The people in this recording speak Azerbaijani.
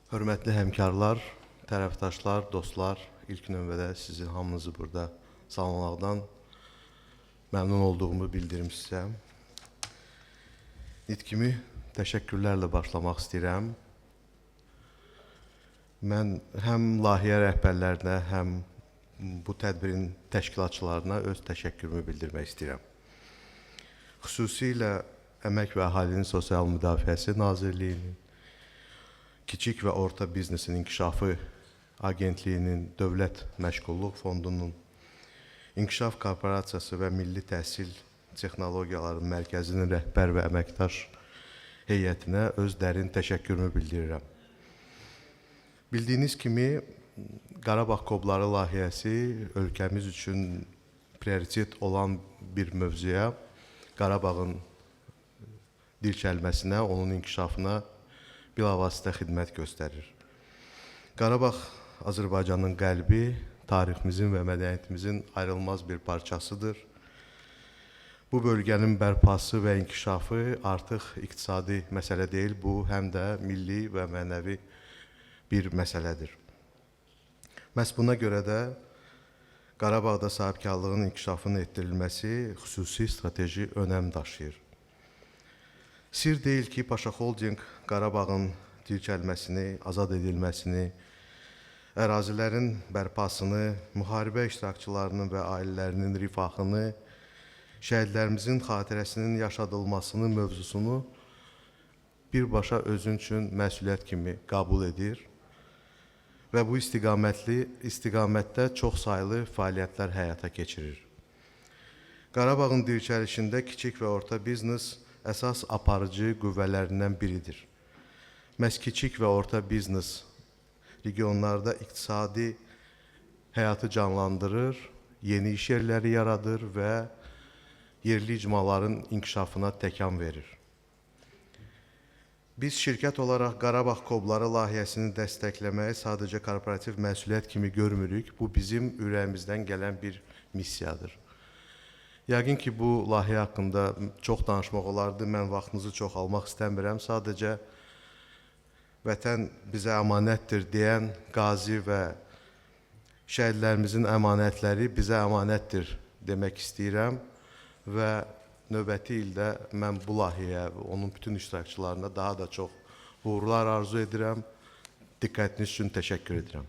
Hörmətli həmkarlar, tərəfdaşlar, dostlar, ilk növbədə sizin hamınızı burada salamlamaqdan məmnun olduğumu bildirim sizə. Nitkimi təşəkkürlərlə başlamaq istəyirəm. Mən həm layihə rəhbərlərinə, həm bu tədbirin təşkilatçılarına öz təşəkkürümü bildirmək istəyirəm. Xüsusilə Əmək və Əhalinin Sosial Müdafiəsi Nazirliyinin, Kiçik və Orta Biznesin İnkişafı Agentliyinin, Dövlət Məşğulluq Fondunun, İnkişaf Korporasiyası və Milli Təhsil Texnologiyaları Mərkəzinin rəhbər və əməkdaş heyətinə öz dərin təşəkkürümü bildirirəm. Bildiyiniz kimi, Qarabağ Kobları layihəsi ölkəmiz üçün prioritet olan bir mövzuya, Qarabağın dirçəlməsinə, onun inkişafına bilavasitə xidmət göstərir. Qarabağ Azərbaycanın qəlbi, tariximizin və mədəniyyətimizin ayrılmaz bir parçasıdır. Bu bölgənin bərpası və inkişafı artıq iqtisadi məsələ deyil, bu həm də milli və mənəvi bir məsələdir. Məhz buna görə də Qarabağda sahibkarlığın inkişafının etdirilməsi xüsusi strateji önəm daşıyır. Sir deyil ki, Paşa Holding Qarabağın dirçəlməsini, azad edilməsini, ərazilərin bərpasını, müharibə iştirakçılarının və ailələrinin rifahını, şəhidlərimizin xatirəsinin yaşadılmasını mövzusunu birbaşa özün üçün məsuliyyət kimi qəbul edir və bu istiqamətdə çox saylı fəaliyyətlər həyata keçirir. Qarabağın dirçəlişində kiçik və orta biznes əsas aparıcı qüvvələrindən biridir. Məhz kiçik və orta biznes regionlarda iqtisadi həyatı canlandırır, yeni iş yerləri yaradır və yerli icmaların inkişafına təkan verir. Biz şirkət olaraq Qarabağ Kobları layihəsini dəstəkləməyi sadəcə korporativ məsuliyyət kimi görmürük. Bu bizim ürəyimizdən gələn bir missiyadır. Yəqin ki, bu layihə haqqında çox danışmaq olardı. Mən vaxtınızı çox almaq istəmirəm. Sadəcə vətən bizə əmanətdir deyən qazi və şəhidlərimizin əmanətləri bizə əmanətdir demək istəyirəm və növbəti ildə mən bu layihəyə və onun bütün iştirakçılarına daha da çox uğurlar arzu edirəm. Diqqətiniz üçün təşəkkür edirəm.